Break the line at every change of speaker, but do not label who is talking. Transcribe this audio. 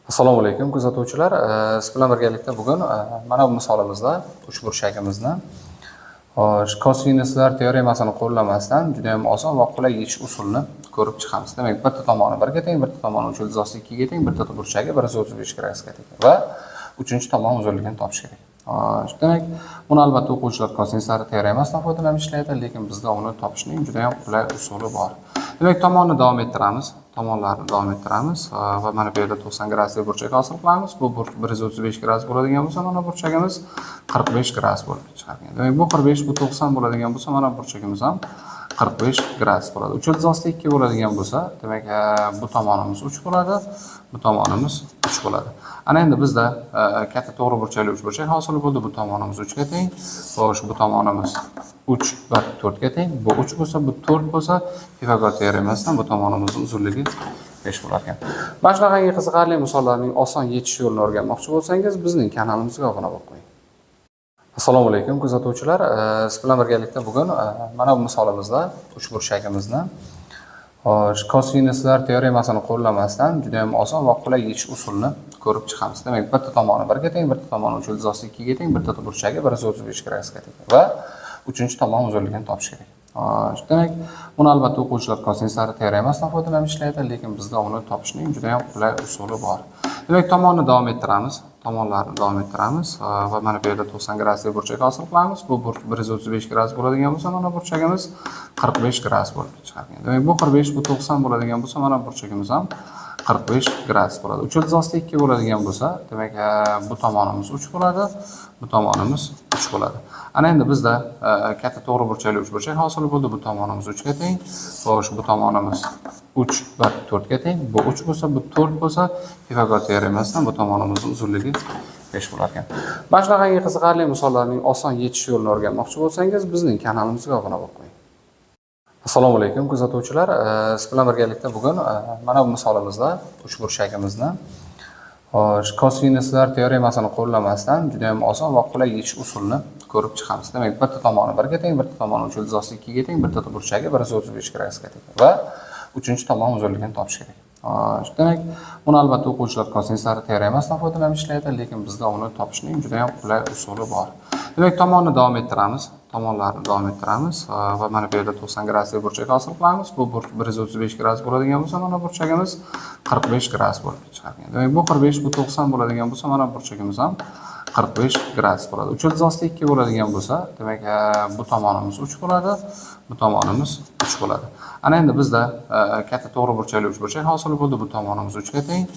Assalomu alaykum kuzatuvchilar. Siz bilan birgalikda bugun mana bu misolimizda uchburchagimizni kosinuslar teoremasini qo'llamasdan juda ham oson va qulay yechish usulini ko'rib chiqamiz. Demak, bitta tomoni 1 ga teng, bitta tomoni 3 ildizosi 2 ga teng, bitta burchagi 135 gradusga teng va uchinchi tomon uzunligini topish kerak. Demak, buni albatta o'quvchilar kosinuslar teoremasidan foydalanib ishlaydi, lekin bizda uni topishning juda ham qulay usuli bor. Demak, tomonni davom ettiramiz. Tomonlarni davom ettiramiz va mana bu yerda 90 gradusli burchak hosil qilamiz. Bu 135 gradus bo'ladigan bo'lsa, mana burchagimiz 45 gradus bo'lib chiqargan. Demak, bu 45, bu 90 bo'ladigan bo'lsa, mana burchagimiz ham 45 gradus bo'ladi. 3 ildizosida 2 bo'ladigan bo'lsa, demak, bu tomonimiz 3 bo'ladi, bu tomonimiz 3 bo'ladi. Ana endi bizda katta to'g'ri burchakli uchburchak hosil bo'ldi. Bu tomonimiz 3 ga teng, xo'sh, bu tomonimiz 3 va 4 ga teng. Bu 3 bo'lsa, bu 4 bo'lsa, Pifagor teoremasidan bu tomonimizning uzunligi 5 bo'lar ekan. Mana shunaqangi qiziqarli misollarning oson yechish yo'lini o'rganmoqchi bo'lsangiz, bizning kanalimizga obuna bo'lib qo'ying. Assalomu alaykum kuzatuvchilar. Siz bilan birgalikda bugun mana bu misolimizda uchburchagimizni kosinuslar teoremasini qo'llamasdan juda ham oson va qulay yechish usulini ko'rib chiqamiz. Demak, bitta tomoni 1 ga teng, bitta tomoni 3 ildizosi 2 ga teng, bitta burchagi 135 gradusga teng va uchinchi tomon uzunligini topish kerak. Demak, buni albatta o'quvchilar kosinuslar teoremasidan foydalanib ishlaydi, lekin bizda uni topishning juda ham qulay usuli bor. Demak, tomonni davom ettiramiz. Tomonlarni davom ettiramiz va mana bu yerda 90 gradusli burchak hosil qilamiz. Bu 135 gradus bo'ladigan bo'lsa, mana burchagimiz 45 gradus bo'lib chiqargan. Demak, bu 45, bu 90 bo'ladigan bo'lsa, mana burchagimiz ham 45 gradus bo'ladi. 3 ildizosida 2 bo'ladigan bo'lsa, demak, bu tomonimiz 3 bo'ladi, bu tomonimiz 3 bo'ladi. Ana endi bizda katta to'g'ri burchakli uchburchak hosil bo'ldi. Bu tomonimiz 3 ga teng, xo'sh, bu tomonimiz 3 va 4 ga teng. Bu 3 bo'lsa, bu 4 bo'lsa, Pifagor teoremasidan bu tomonimizning uzunligi 5 bo'lar ekan. Mana shunaqangi qiziqarli misollarning oson yechish yo'lini o'rganmoqchi bo'lsangiz, bizning kanalimizga obuna bo'lib qo'ying. Assalomu alaykum kuzatuvchilar. Siz bilan birgalikda bugun mana bu misolimizda uchburchagimizni kosinuslar teoremasini qo'llamasdan juda ham oson va qulay yechish usulini ko'rib chiqamiz. Demak, bitta tomoni 1 ga teng, bitta tomoni 3 ildizosi 2 ga teng, bitta burchagi 135 gradusga teng va uchinchi tomon uzunligini topish kerak. Demak, buni albatta o'quvchilar kosinuslar teoremasidan foydalanib ishlaydi, lekin bizda uni topishning juda ham qulay usuli bor. Demak, tomonni davom ettiramiz. Tomonlarni davom ettiramiz va mana bu yerda 90 gradusli burchak hosil qilamiz. Bu 135 gradus bo'ladigan bo'lsa, mana burchagimiz 45 gradus bo'lib chiqargan. Demak, bu 45, bu 90 bo'ladigan bo'lsa, mana burchagimiz ham 45 gradus bo'ladi. 3 ildizosida 2 bo'ladigan bo'lsa, demak, bu tomonimiz 3 bo'ladi, bu tomonimiz 3 bo'ladi. Ana endi bizda katta to'g'ri burchakli uchburchak hosil bo'ldi. Bu tomonimiz 3 ga teng,